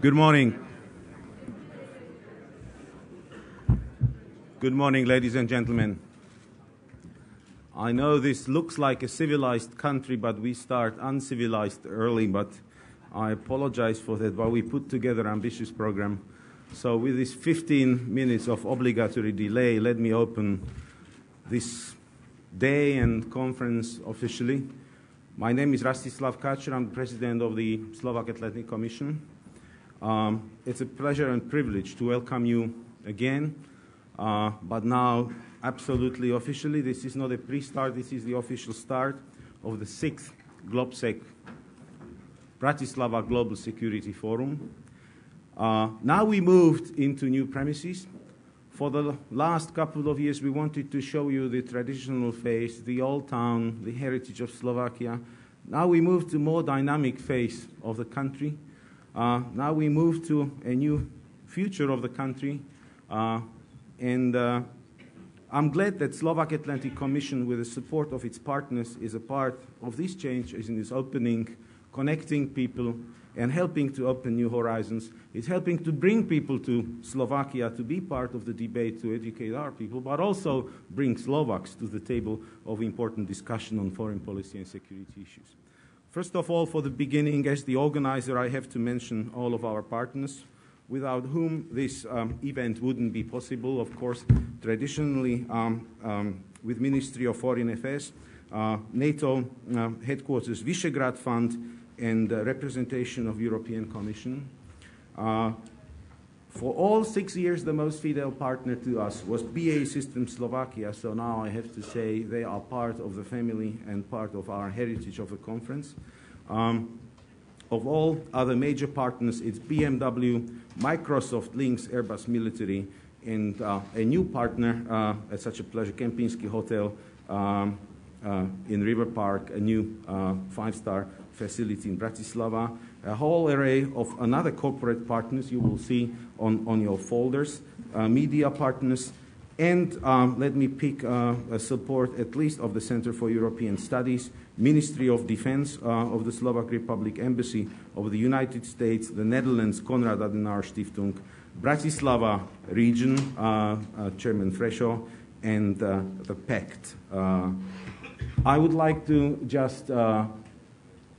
Good morning. Good morning, ladies and gentlemen. I know this looks like a civilized country, but we start uncivilized early, but I apologize for that, but we put together an ambitious program. So with this 15 minutes of obligatory delay, let me open this day and conference officially. My name is RASTISLAV KÁČER. I'm the president of the Slovak Atlantic Commission. It's a pleasure and privilege to welcome you again, but now absolutely officially. This is not a pre-start, this is the official start of the 6th GLOBSEC Bratislava Global Security Forum. Now we moved into new premises. For the last couple of years we wanted to show you the traditional face, the old town, the heritage of Slovakia. Now we move to a more dynamic face of the country. Now we move to a new future of the country. I'm glad that Slovak Atlantic Commission, with the support of its partners, is a part of this change, is in this opening, connecting people and helping to open new horizons. It's helping to bring people to Slovakia to be part of the debate, to educate our people, but also bring Slovaks to the table of important discussion on foreign policy and security issues. First of all, for the beginning, as the organizer, I have to mention all of our partners, without whom this event wouldn't be possible. Of course, traditionally, with Ministry of Foreign Affairs, NATO headquarters, Visegrad Fund, and representation of European Commission. For all 6 years, the most fidel partner to us was BAE Systems Slovakia, so now I have to say they are part of the family and part of our heritage of the conference. Of all other major partners, it's BMW, Microsoft, Lynx, Airbus Military, and a new partner, at such a pleasure, Kempinski Hotel in River Park, a new 5-star facility in Bratislava, a whole array of another corporate partners you will see on your folders, media partners, and let me pick a support at least of the Center for European Studies, Ministry of Defense of the Slovak Republic, Embassy of the United States, the Netherlands, Konrad Adenauer Stiftung, Bratislava region, Chairman Fresho, and the PACT. I would like to just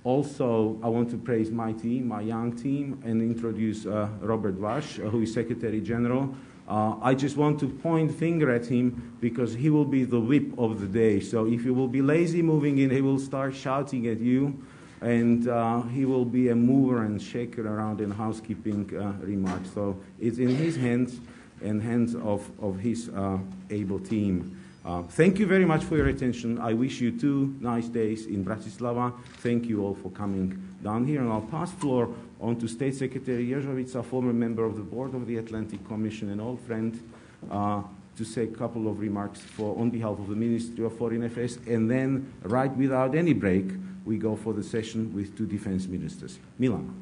also, I want to praise my team, my young team, and introduce Robert Vaš, who is Secretary General. I just want to point finger at him because he will be the whip of the day. So if you will be lazy moving in, he will start shouting at you, and he will be a mover and shaker around in housekeeping remarks. So it's in his hands and hands of his able team. Thank you very much for your attention. I wish you 2 nice days in Bratislava. Thank you all for coming down here. And I'll pass floor on to State Secretary JEŽOVICA, former member of the board of the Atlantic Commission and old friend, to say a couple of remarks on behalf of the Ministry of Foreign Affairs. And then, right without any break, we go for the session with 2 defense ministers. Milan.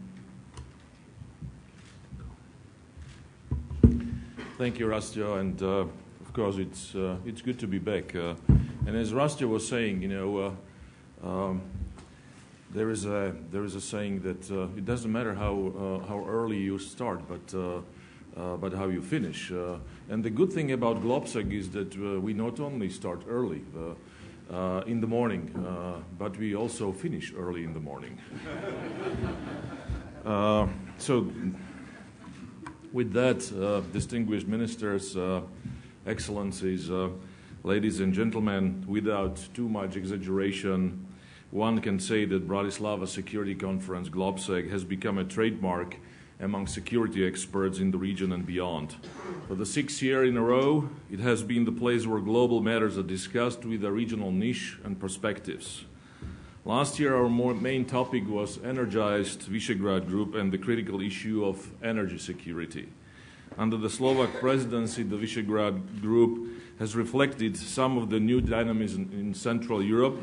Thank you, Rastio, and of course it's good to be back. And as Rastio was saying, you know, there is a saying that it doesn't matter how early you start, but how you finish. And the good thing about GLOBSEC is that we not only start early in the morning, but we also finish early in the morning. So with that, distinguished ministers, excellencies, ladies and gentlemen, without too much exaggeration, one can say that Bratislava Security Conference GLOBSEC has become a trademark among security experts in the region and beyond. For the 6th year in a row, it has been the place where global matters are discussed with a regional niche and perspectives. Last year, our main topic was energized Visegrad Group and the critical issue of energy security. Under the Slovak presidency, the Visegrad Group has reflected some of the new dynamism in Central Europe,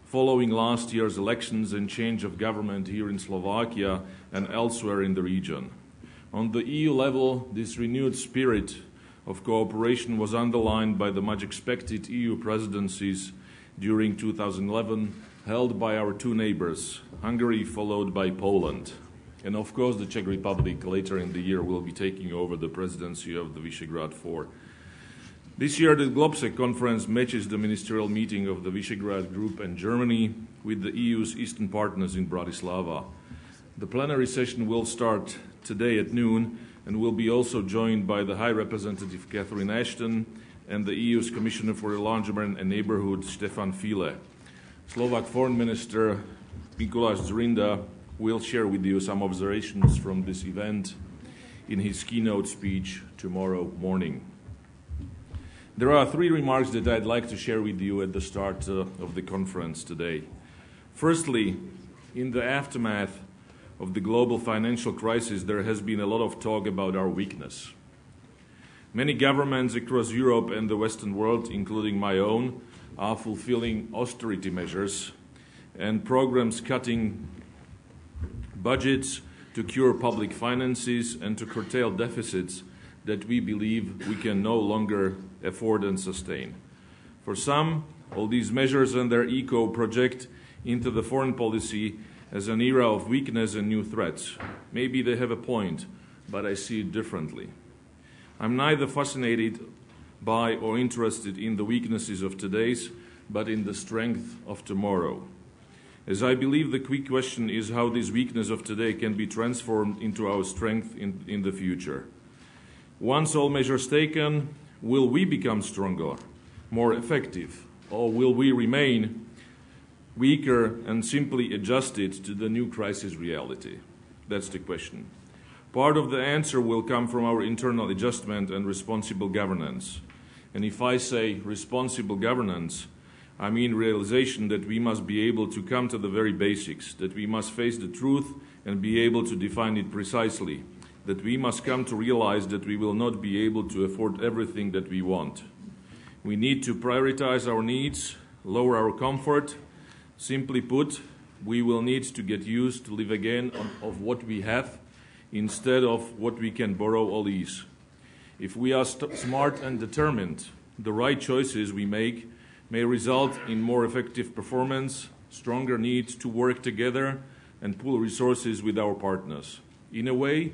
following last year's elections and change of government here in Slovakia and elsewhere in the region. On the EU level, this renewed spirit of cooperation was underlined by the much expected EU presidencies during 2011, held by our 2 neighbors, Hungary followed by Poland. And of course, the Czech Republic later in the year will be taking over the presidency of the Visegrad Four. This year, the GLOBSEC conference matches the ministerial meeting of the Visegrad Group and Germany with the EU's eastern partners in Bratislava. The plenary session will start today at noon and will be also joined by the High Representative Catherine Ashton and the EU's Commissioner for Enlargement and Neighbourhood, Stefan Füle. Slovak Foreign Minister Mikuláš Dzurinda will share with you some observations from this event in his keynote speech tomorrow morning. There are three remarks that I'd like to share with you at the start of the conference today. Firstly, in the aftermath of the global financial crisis, there has been a lot of talk about our weakness. Many governments across Europe and the Western world, including my own, are fulfilling austerity measures and programs cutting budgets to cure public finances and to curtail deficits that we believe we can no longer afford and sustain. For some, all these measures and their echo project into the foreign policy as an era of weakness and new threats. Maybe they have a point, but I see it differently. I'm neither fascinated by or interested in the weaknesses of today's, but in the strength of tomorrow. As I believe the quick question is how this weakness of today can be transformed into our strength in the future. Once all measures taken, will we become stronger, more effective, or will we remain weaker and simply adjusted to the new crisis reality? That's the question. Part of the answer will come from our internal adjustment and responsible governance. And if I say responsible governance, I mean realization that we must be able to come to the very basics, that we must face the truth and be able to define it precisely, that we must come to realize that we will not be able to afford everything that we want. We need to prioritize our needs, lower our comfort. Simply put, we will need to get used to live again of what we have instead of what we can borrow or lease. If we are smart and determined, the right choices we make may result in more effective performance, stronger need to work together and pool resources with our partners. In a way,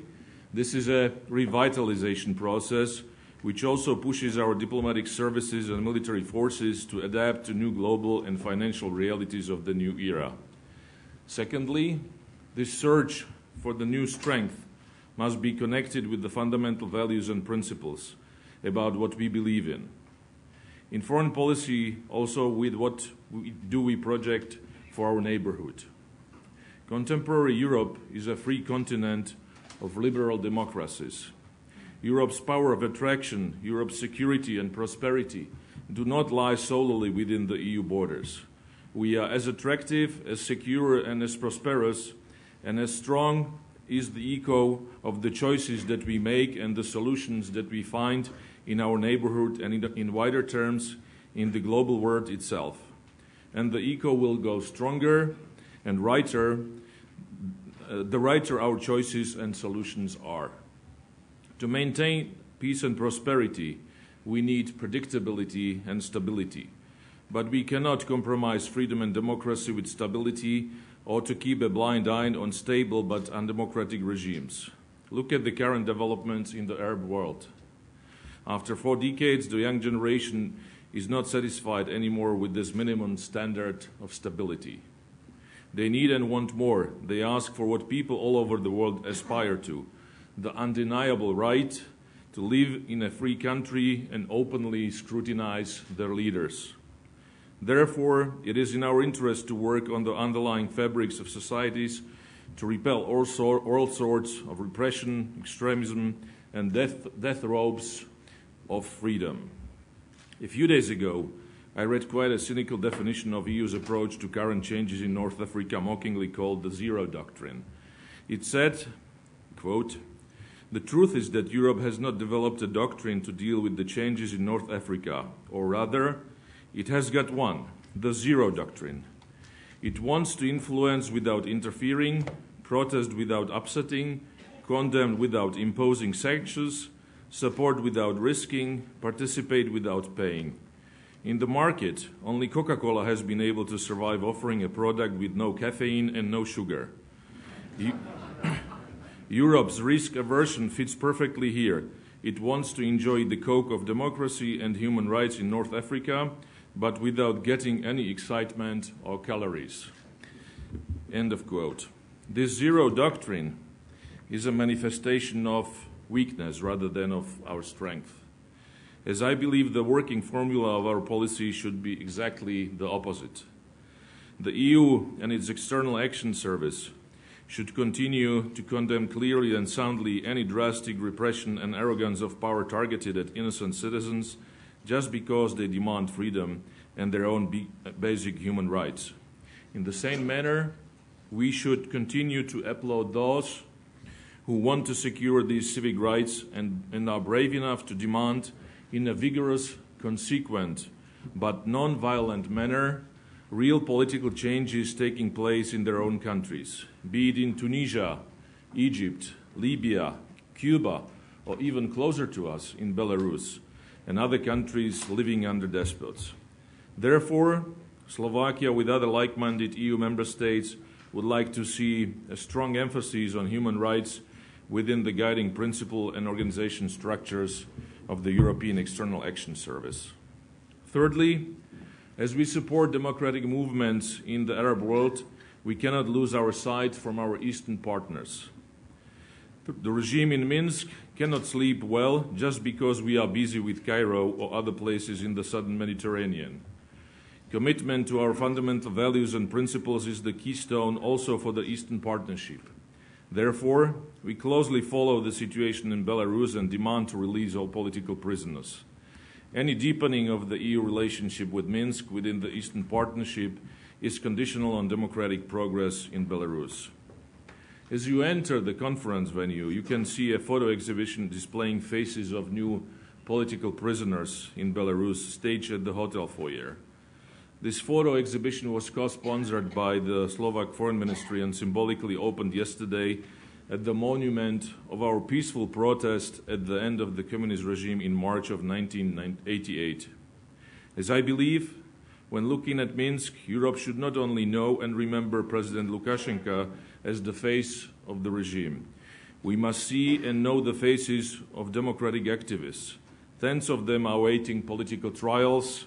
this is a revitalization process which also pushes our diplomatic services and military forces to adapt to new global and financial realities of the new era. Secondly, this search for the new strength must be connected with the fundamental values and principles about what we believe in. In foreign policy, also with what do we project for our neighborhood. Contemporary Europe is a free continent of liberal democracies. Europe's power of attraction, Europe's security and prosperity do not lie solely within the EU borders. We are as attractive, as secure and as prosperous and as strong is the echo of the choices that we make and the solutions that we find in our neighborhood and in wider terms in the global world itself. And the echo will go stronger and the richer our choices and solutions are. To maintain peace and prosperity, we need predictability and stability. But we cannot compromise freedom and democracy with stability or to keep a blind eye on stable but undemocratic regimes. Look at the current developments in the Arab world. After 4 decades, the young generation is not satisfied anymore with this minimum standard of stability. They need and want more. They ask for what people all over the world aspire to, the undeniable right to live in a free country and openly scrutinize their leaders. Therefore, it is in our interest to work on the underlying fabrics of societies to repel all sorts of repression, extremism, and death robes of freedom. A few days ago, I read quite a cynical definition of EU's approach to current changes in North Africa, mockingly called the Zero Doctrine. It said, quote, "The truth is that Europe has not developed a doctrine to deal with the changes in North Africa, or rather, it has got one, the Zero Doctrine. It wants to influence without interfering, protest without upsetting, condemn without imposing sanctions, support without risking, participate without paying. In the market, only Coca-Cola has been able to survive offering a product with no caffeine and no sugar. Europe's risk aversion fits perfectly here. It wants to enjoy the coke of democracy and human rights in North Africa, but without getting any excitement or calories. End of quote. This zero doctrine is a manifestation of weakness rather than of our strength, as I believe the working formula of our policy should be exactly the opposite. The EU and its External Action Service should continue to condemn clearly and soundly any drastic repression and arrogance of power targeted at innocent citizens just because they demand freedom and their own basic human rights. In the same manner, we should continue to applaud those who want to secure these civic rights and are brave enough to demand in a vigorous, consequent, but non-violent manner real political changes taking place in their own countries, be it in Tunisia, Egypt, Libya, Cuba, or even closer to us in Belarus and other countries living under despots. Therefore, Slovakia, with other like-minded EU member states, would like to see a strong emphasis on human rights within the guiding principle and organization structures of the European External Action Service. Thirdly, as we support democratic movements in the Arab world, we cannot lose our sight from our Eastern partners. The regime in Minsk cannot sleep well just because we are busy with Cairo or other places in the southern Mediterranean. Commitment to our fundamental values and principles is the keystone also for the Eastern Partnership. Therefore, we closely follow the situation in Belarus and demand to release all political prisoners. Any deepening of the EU relationship with Minsk within the Eastern Partnership is conditional on democratic progress in Belarus. As you enter the conference venue, you can see a photo exhibition displaying faces of new political prisoners in Belarus staged at the hotel foyer. This photo exhibition was co-sponsored by the Slovak Foreign Ministry and symbolically opened yesterday at the monument of our peaceful protest at the end of the communist regime in March of 1988. As I believe, when looking at Minsk, Europe should not only know and remember President Lukashenko as the face of the regime. We must see and know the faces of democratic activists. Tens of them are awaiting political trials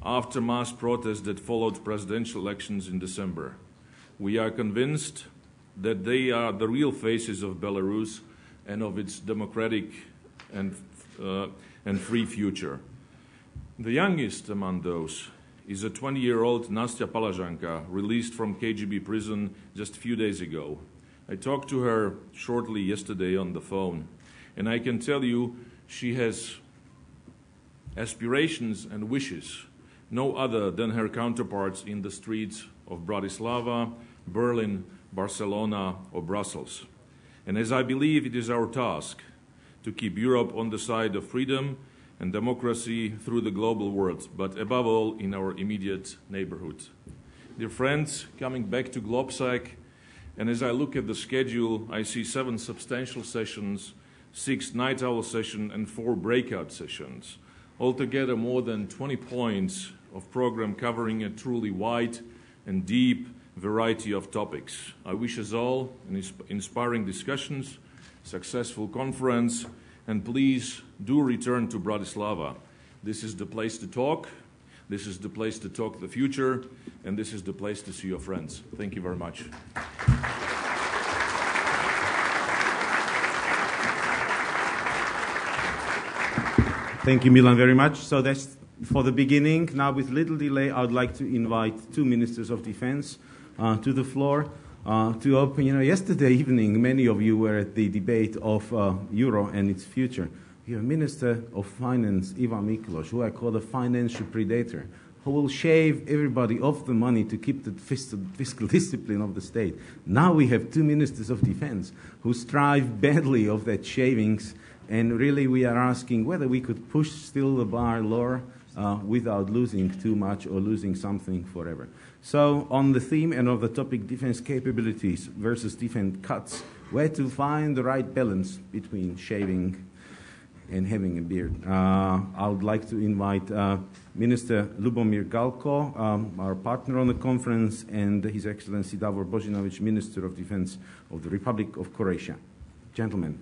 after mass protests that followed presidential elections in December. We are convinced that they are the real faces of Belarus and of its democratic and free future. The youngest among those is a 20-year-old Nastya Palazhanka, released from KGB prison just a few days ago. I talked to her shortly yesterday on the phone, and I can tell you she has aspirations and wishes no other than her counterparts in the streets of Bratislava, Berlin, Barcelona, or Brussels. And as I believe it is our task to keep Europe on the side of freedom and democracy through the global world, but above all in our immediate neighborhood. Dear friends, coming back to GLOBSEC, and as I look at the schedule, I see 7 substantial sessions, 6 night owl sessions, and 4 breakout sessions. Altogether, more than 20 points of program covering a truly wide and deep variety of topics. I wish us all an inspiring discussions, successful conference, and please do return to Bratislava. This is the place to talk, this is the place to talk the future, and this is the place to see your friends. Thank you very much. Thank you, Milan, very much. So that's for the beginning. Now, with little delay, I would like to invite 2 ministers of defense to the floor to open. Yesterday evening, many of you were at the debate of Euro and its future. We have Minister of Finance, Ivan Miklos, who I call a financial predator, who will shave everybody off the money to keep the fiscal discipline of the state. Now we have 2 ministers of defense who strive badly of that shavings. And really, we are asking whether we could push still the bar lower without losing too much or losing something forever. So, on the theme and of the topic defense capabilities versus defense cuts, where to find the right balance between shaving and having a beard. I would like to invite Minister ļUBOMÍR GALKO, our partner on the conference, and His Excellency DAVOR BOŽINOvić, Minister of Defense of the Republic of Croatia. Gentlemen.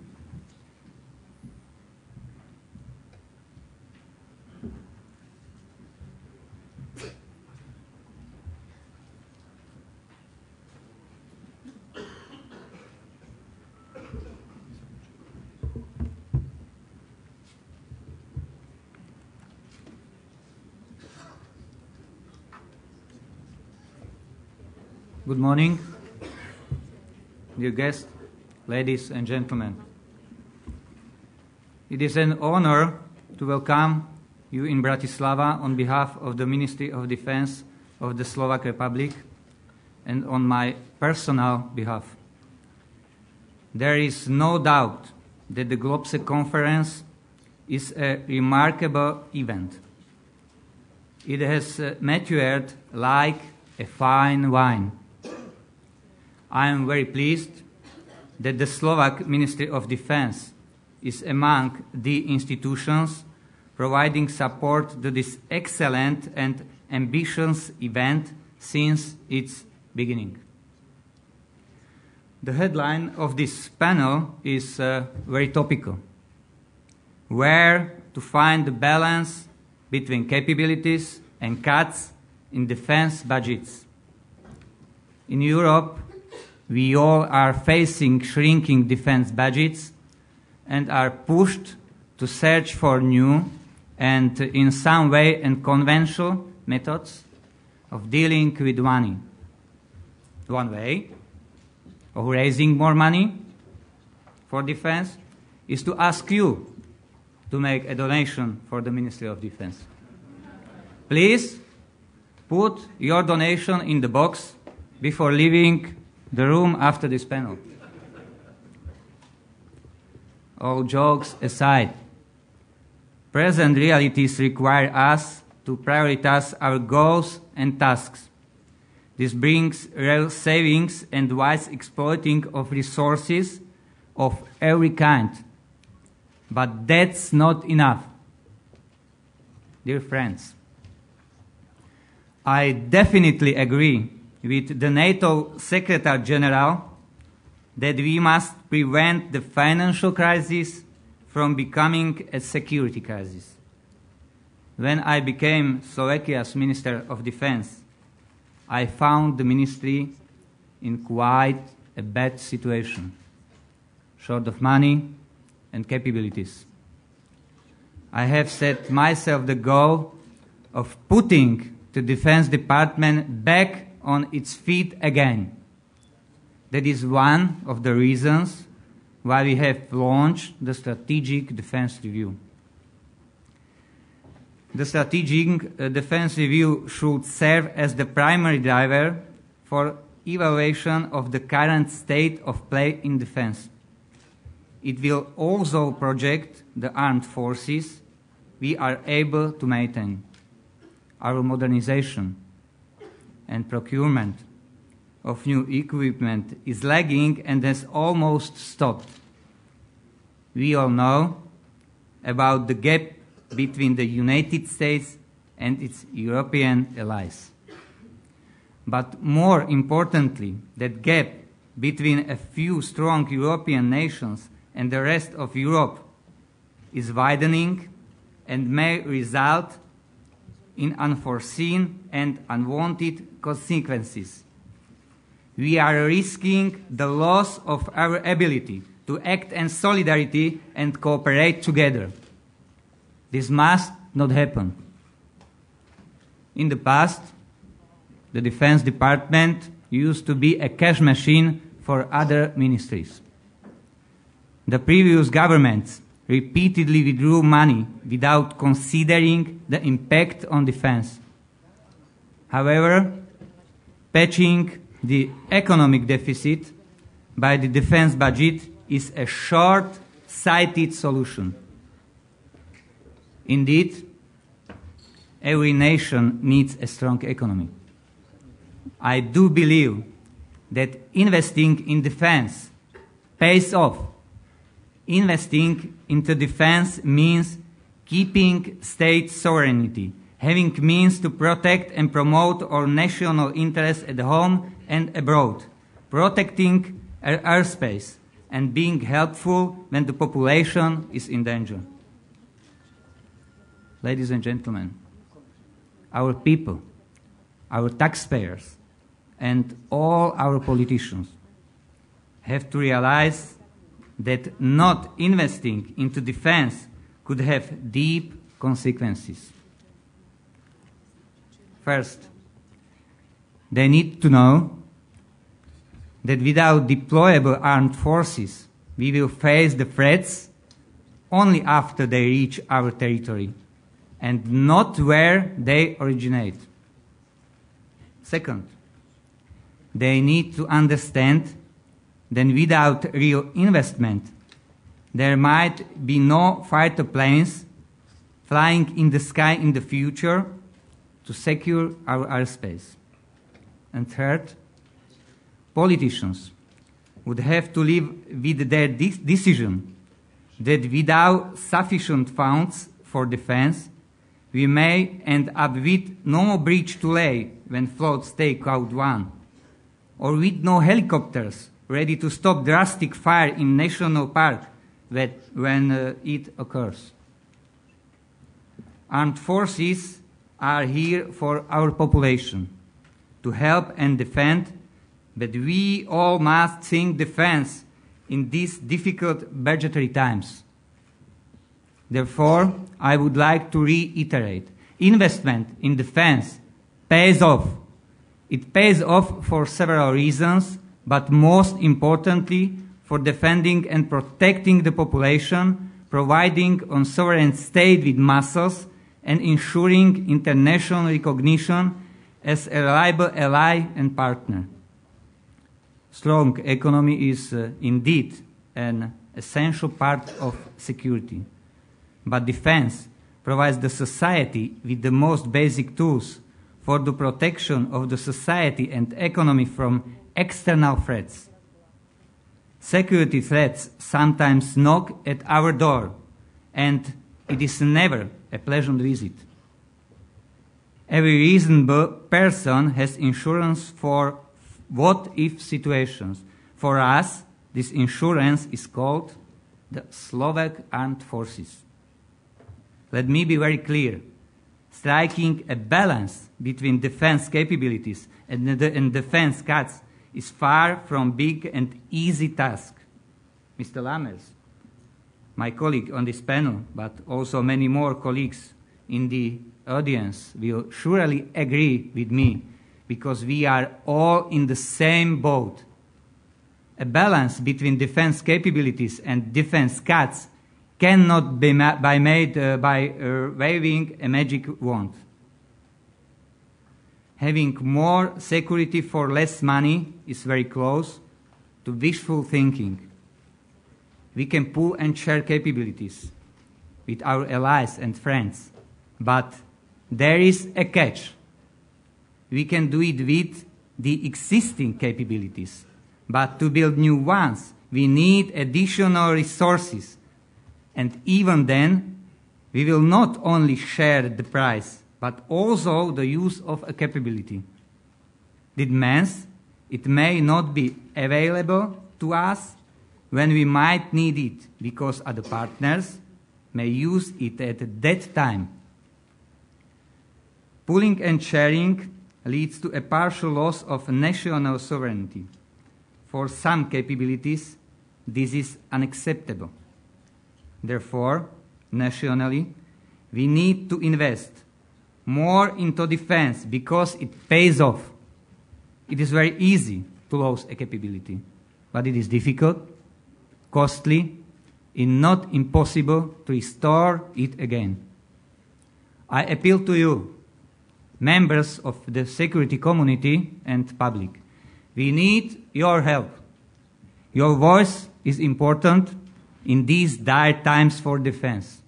Good morning, dear guests, ladies and gentlemen. It is an honor to welcome you in Bratislava on behalf of the Ministry of Defense of the Slovak Republic and on my personal behalf. There is no doubt that the GLOBSEC conference is a remarkable event. It has matured like a fine wine. I am very pleased that the Slovak Ministry of Defense is among the institutions providing support to this excellent and ambitious event since its beginning. The headline of this panel is very topical. Where to find the balance between capabilities and cuts in defense budgets. In Europe, we all are facing shrinking defense budgets and are pushed to search for new and in some way unconventional methods of dealing with money. One way of raising more money for defense is to ask you to make a donation for the Ministry of Defense. Please put your donation in the box before leaving the room after this panel. All jokes aside, present realities require us to prioritize our goals and tasks. This brings real savings and wise exploiting of resources of every kind. But that's not enough. Dear friends, I definitely agree with the NATO Secretary General that we must prevent the financial crisis from becoming a security crisis. When I became Slovakia's Minister of Defense, I found the ministry in quite a bad situation, short of money and capabilities. I have set myself the goal of putting the Defense Department back on its feet again. That is one of the reasons why we have launched the Strategic Defense Review. The Strategic Defense Review should serve as the primary driver for evaluation of the current state of play in defense. It will also project the armed forces we are able to maintain, our modernization and procurement of new equipment is lagging and has almost stopped. We all know about the gap between the United States and its European allies. But more importantly, that gap between a few strong European nations and the rest of Europe is widening and may result in unforeseen and unwanted consequences. We are risking the loss of our ability to act in solidarity and cooperate together. This must not happen. In the past, the Defense Department used to be a cash machine for other ministries. The previous governments repeatedly withdrew money without considering the impact on defense. However, patching the economic deficit by the defense budget is a short-sighted solution. Indeed, every nation needs a strong economy. I do believe that investing in defense pays off. Investing into defense means keeping state sovereignty, having means to protect and promote our national interests at home and abroad, protecting our airspace and being helpful when the population is in danger. Ladies and gentlemen, our people, our taxpayers, and all our politicians have to realize that not investing into defense could have deep consequences. First, they need to know that without deployable armed forces, we will face the threats only after they reach our territory, and not where they originate. Second, they need to understand that without real investment, there might be no fighter planes flying in the sky in the future to secure our airspace. And third, politicians would have to live with their decision that without sufficient funds for defense, we may end up with no bridge to lay when floods take out one, or with no helicopters ready to stop drastic fire in national park when it occurs. Armed forces are here for our population, to help and defend, but we all must think defense in these difficult budgetary times. Therefore, I would like to reiterate, investment in defense pays off. It pays off for several reasons, but most importantly, for defending and protecting the population, providing a sovereign state with muscles, and ensuring international recognition as a reliable ally and partner. Strong economy is indeed an essential part of security, but defense provides the society with the most basic tools for the protection of the society and economy from external threats. Security threats sometimes knock at our door, and it is never a pleasant visit. Every reasonable person has insurance for what-if situations. For us, this insurance is called the Slovak Armed Forces. Let me be very clear. Striking a balance between defense capabilities and defense cuts is far from big and easy task. Mr. Lammers, my colleague on this panel, but also many more colleagues in the audience will surely agree with me, because we are all in the same boat. A balance between defense capabilities and defense cuts cannot be made by waving a magic wand. Having more security for less money is very close to wishful thinking. We can pool and share capabilities with our allies and friends, but there is a catch. We can do it with the existing capabilities, but to build new ones, we need additional resources. And even then, we will not only share the price, but also the use of a capability. This means it may not be available to us when we might need it, because other partners may use it at that time. Pooling and sharing leads to a partial loss of national sovereignty. For some capabilities, this is unacceptable. Therefore, nationally, we need to invest more into defense because it pays off. It is very easy to lose a capability, but it is difficult, costly, and not impossible to restore it again. I appeal to you, members of the security community and public. We need your help. Your voice is important in these dire times for defense.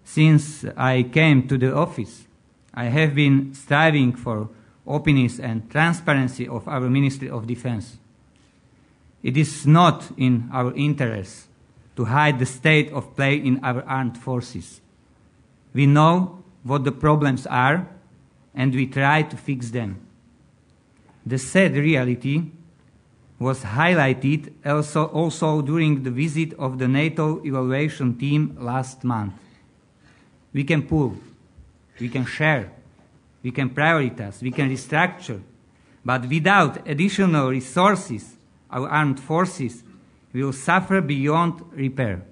Since I came to the office, I have been striving for openness and transparency of our Ministry of Defense. It is not in our interest to hide the state of play in our armed forces. We know what the problems are, and we try to fix them. The sad reality was highlighted also during the visit of the NATO evaluation team last month. We can pool, we can share, we can prioritize, we can restructure, but without additional resources, our armed forces will suffer beyond repair.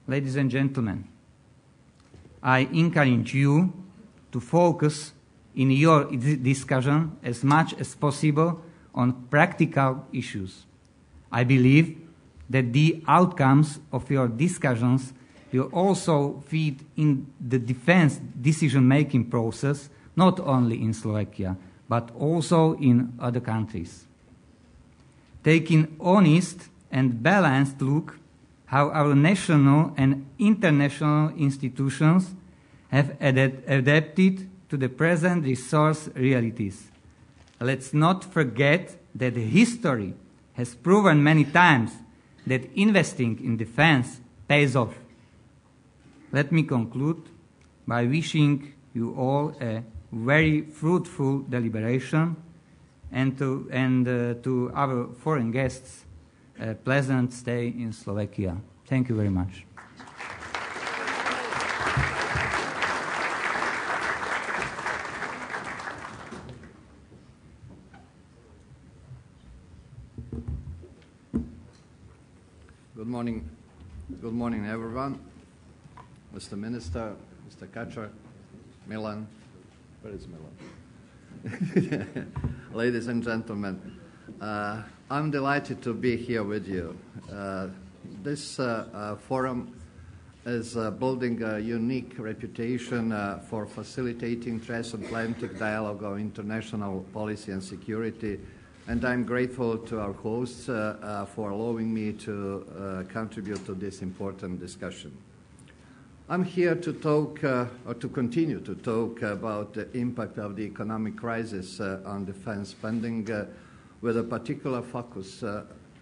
Ladies and gentlemen, I encourage you to focus in your discussion as much as possible on practical issues. I believe that the outcomes of your discussions will also feed in the defense decision-making process, not only in Slovakia, but also in other countries. Taking honest and balanced look how our national and international institutions have adapted to the present resource realities. Let's not forget that history has proven many times that investing in defense pays off. Let me conclude by wishing you all a very fruitful deliberation and to our foreign guests a pleasant stay in Slovakia. Thank you very much. Good morning. Good morning, everyone. Mr. Minister, Mr. KÁČER, Milan. Where is Milan? Ladies and gentlemen, I'm delighted to be here with you. This forum is building a unique reputation for facilitating transatlantic dialogue on international policy and security, and I'm grateful to our hosts for allowing me to contribute to this important discussion. I'm here to talk, or to continue to talk about the impact of the economic crisis on defense spending, with a particular focus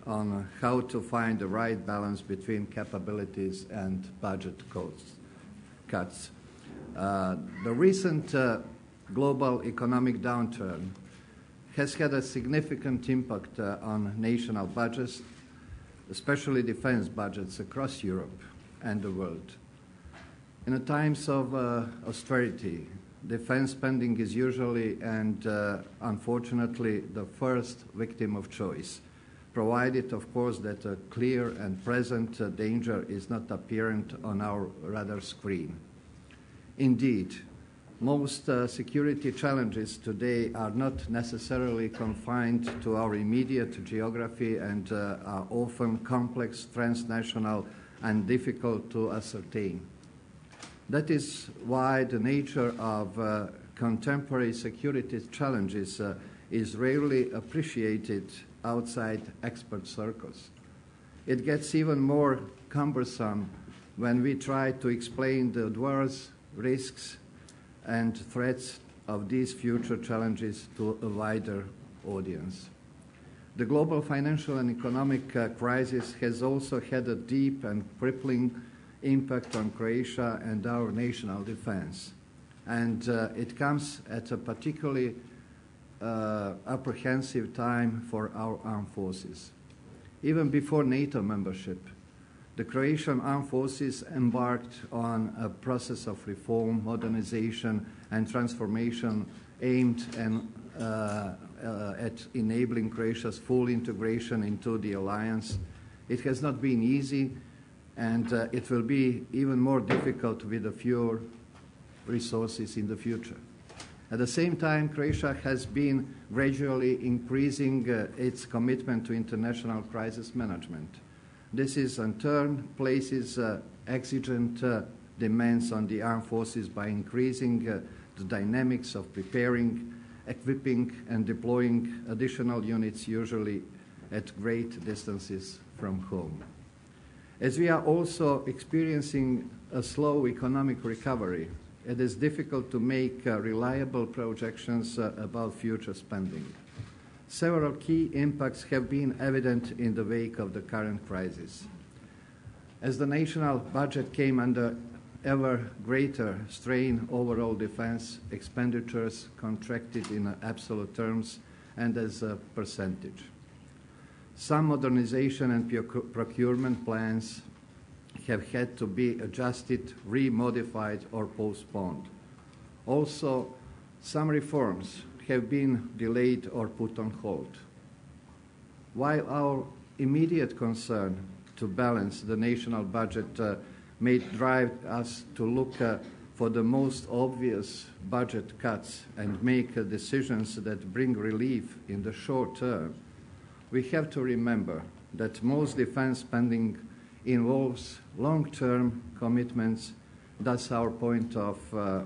on how to find the right balance between capabilities and budget cuts. The recent global economic downturn has had a significant impact on national budgets, especially defense budgets across Europe and the world. In times of austerity, defense spending is usually and unfortunately the first victim of choice, provided, of course, that a clear and present danger is not apparent on our radar screen. Indeed, most security challenges today are not necessarily confined to our immediate geography and are often complex, transnational, and difficult to ascertain. That is why the nature of contemporary security challenges is rarely appreciated outside expert circles. It gets even more cumbersome when we try to explain the adverse risks and threats of these future challenges to a wider audience. The global financial and economic crisis has also had a deep and crippling impact on Croatia and our national defense. And it comes at a particularly apprehensive time for our armed forces. Even before NATO membership, the Croatian armed forces embarked on a process of reform, modernization, and transformation aimed at enabling Croatia's full integration into the alliance. It has not been easy, and it will be even more difficult with the fewer resources in the future. At the same time, Croatia has been gradually increasing its commitment to international crisis management. This is, in turn, places exigent demands on the armed forces by increasing the dynamics of preparing, equipping, and deploying additional units, usually at great distances from home. As we are also experiencing a slow economic recovery, it is difficult to make reliable projections about future spending. Several key impacts have been evident in the wake of the current crisis. As the national budget came under ever greater strain, overall defense expenditures contracted in absolute terms and as a percentage. Some modernization and procurement plans have had to be adjusted, remodified, or postponed. Also, some reforms have been delayed or put on hold. While our immediate concern to balance the national budget may drive us to look for the most obvious budget cuts and make decisions that bring relief in the short term, we have to remember that most defense spending involves long-term commitments. Thus, our point of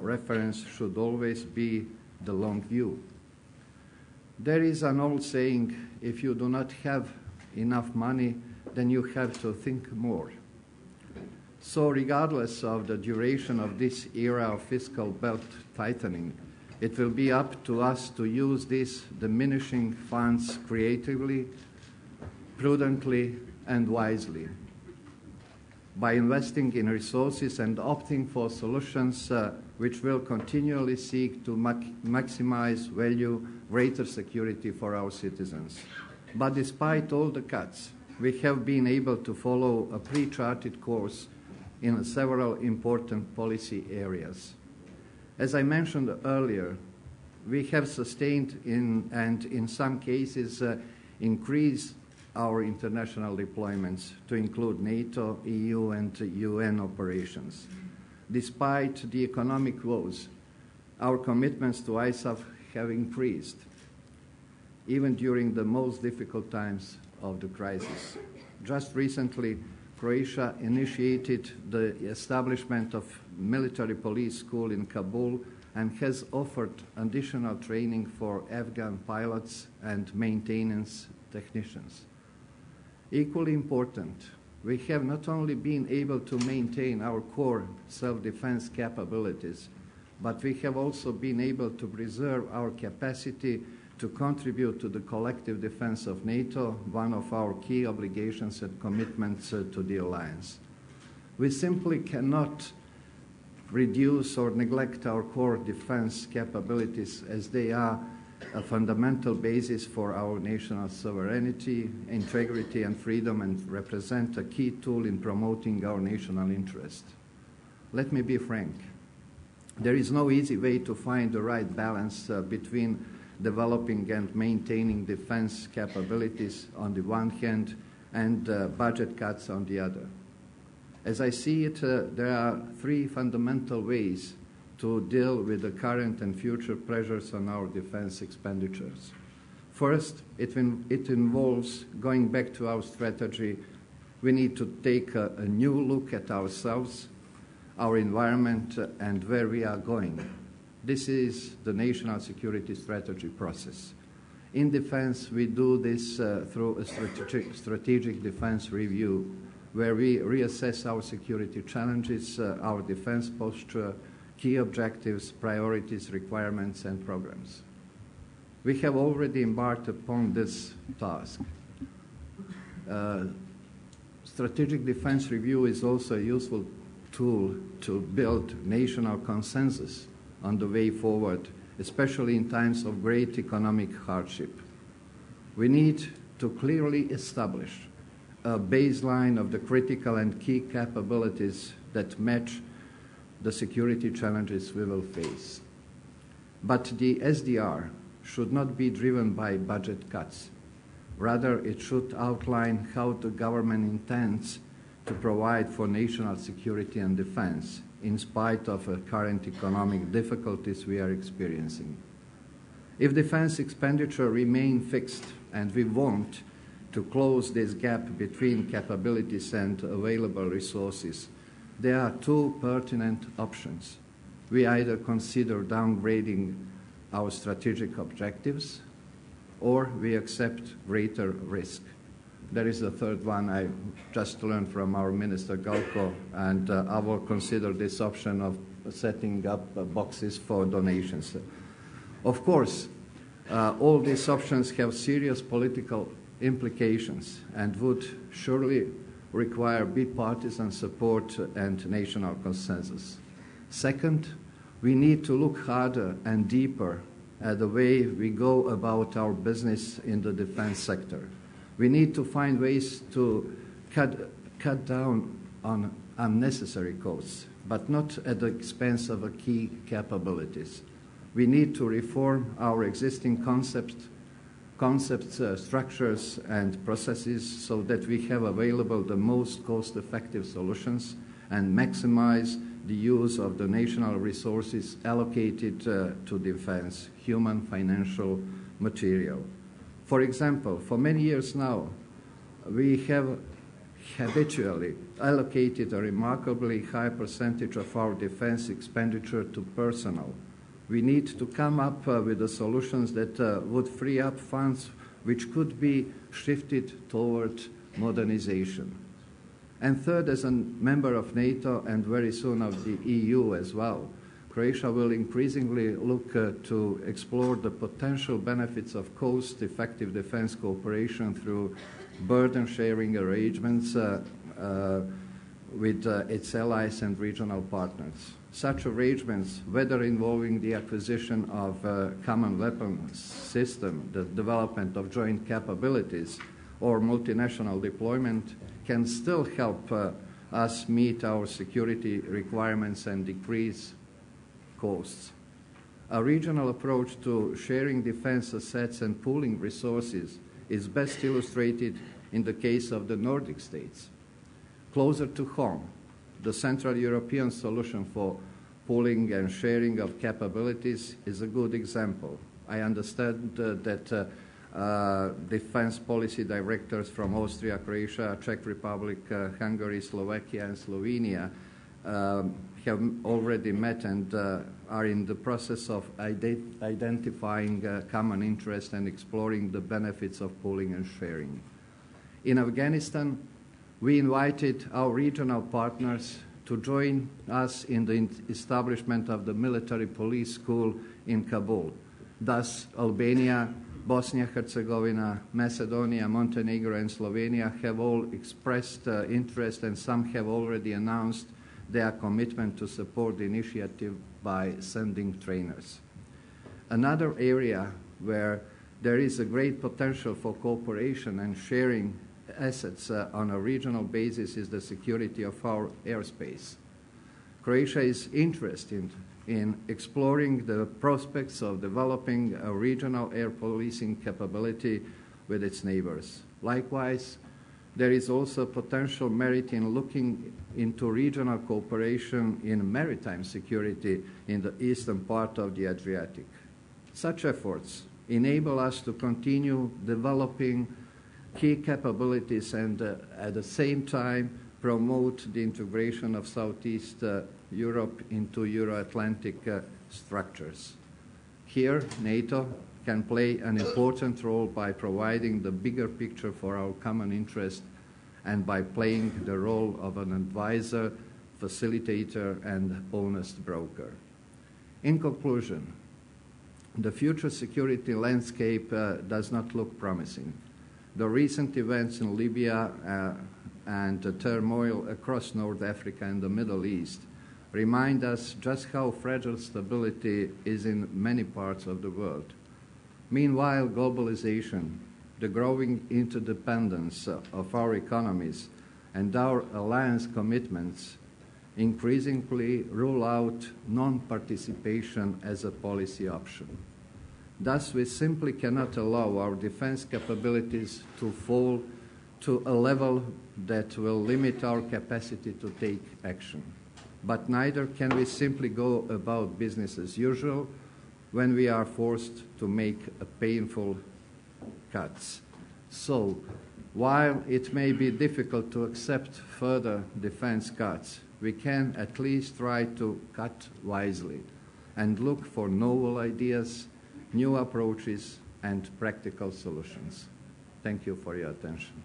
reference should always be the long view. There is an old saying, if you do not have enough money, then you have to think more. So regardless of the duration of this era of fiscal belt tightening, it will be up to us to use these diminishing funds creatively, prudently, and wisely. By investing in resources and opting for solutions which will continually seek to maximize value, greater security for our citizens. But despite all the cuts, we have been able to follow a pre-charted course in several important policy areas. As I mentioned earlier, we have sustained and in some cases increased our international deployments to include NATO, EU, and UN operations. Despite the economic woes, our commitments to ISAF have increased, even during the most difficult times of the crisis. Just recently, Croatia initiated the establishment of military police school in Kabul and has offered additional training for Afghan pilots and maintenance technicians. Equally important, we have not only been able to maintain our core self-defense capabilities, but we have also been able to preserve our capacity to contribute to the collective defense of NATO, one of our key obligations and commitments to the alliance. We simply cannot reduce or neglect our core defense capabilities, as they are a fundamental basis for our national sovereignty, integrity, and freedom, and represent a key tool in promoting our national interest. Let me be frank. There is no easy way to find the right balance between developing and maintaining defense capabilities on the one hand and budget cuts on the other. As I see it, there are three fundamental ways to deal with the current and future pressures on our defense expenditures. First, it involves going back to our strategy. We need to take a new look at ourselves, our environment, and where we are going. This is the national security strategy process. In defense, we do this through a strategic defense review, where we reassess our security challenges, our defense posture, key objectives, priorities, requirements, and programs. We have already embarked upon this task. Strategic defense review is also a useful tool to build national consensus on the way forward, especially in times of great economic hardship. We need to clearly establish a baseline of the critical and key capabilities that match the security challenges we will face. But the SDR should not be driven by budget cuts. Rather, it should outline how the government intends to provide for national security and defense in spite of the current economic difficulties we are experiencing. If defense expenditure remain fixed, and we want to close this gap between capabilities and available resources, there are two pertinent options. We either consider downgrading our strategic objectives, or we accept greater risk. There is a third one I just learned from our Minister GALKO, and I will consider this option of setting up boxes for donations. Of course, all these options have serious political implications and would surely require bipartisan support and national consensus. Second, we need to look harder and deeper the way we go about our business in the defense sector. We need to find ways to cut down on unnecessary costs, but not at the expense of key capabilities. We need to reform our existing concepts, structures, and processes so that we have available the most cost-effective solutions and maximize the use of the national resources allocated to defense, human, financial, material. For example, for many years now, we have habitually allocated a remarkably high percentage of our defense expenditure to personnel. We need to come up with the solutions that would free up funds which could be shifted toward modernization. And third, as a member of NATO and very soon of the EU as well, Croatia will increasingly look to explore the potential benefits of cost-effective defense cooperation through burden-sharing arrangements with its allies and regional partners. Such arrangements, whether involving the acquisition of a common weapons system, the development of joint capabilities, or multinational deployment, can still help us meet our security requirements and decrease costs. A regional approach to sharing defense assets and pooling resources is best illustrated in the case of the Nordic states. Closer to home, the Central European solution for pooling and sharing of capabilities is a good example. I understand that defense policy directors from Austria, Croatia, Czech Republic, Hungary, Slovakia, and Slovenia have already met and are in the process of identifying common interest and exploring the benefits of pooling and sharing. In Afghanistan, we invited our regional partners to join us in the establishment of the military police school in Kabul. Thus, Albania, Bosnia-Herzegovina, Macedonia, Montenegro, and Slovenia have all expressed interest, and some have already announced their commitment to support the initiative by sending trainers. Another area where there is a great potential for cooperation and sharing assets on a regional basis is the security of our airspace. Croatia is interested in exploring the prospects of developing a regional air policing capability with its neighbors. Likewise, there is also potential merit in looking into regional cooperation in maritime security in the eastern part of the Adriatic. Such efforts enable us to continue developing key capabilities and at the same time promote the integration of Southeast Europe into Euro-Atlantic structures. Here, NATO can play an important role by providing the bigger picture for our common interest and by playing the role of an advisor, facilitator, and honest broker. In conclusion, the future security landscape does not look promising. The recent events in Libya and the turmoil across North Africa and the Middle East remind us just how fragile stability is in many parts of the world. Meanwhile, globalization, the growing interdependence of our economies, and our alliance commitments increasingly rule out non-participation as a policy option. Thus, we simply cannot allow our defense capabilities to fall to a level that will limit our capacity to take action. But neither can we simply go about business as usual when we are forced to make painful cuts. So, while it may be difficult to accept further defense cuts, we can at least try to cut wisely and look for novel ideas, new approaches, and practical solutions. Thank you for your attention.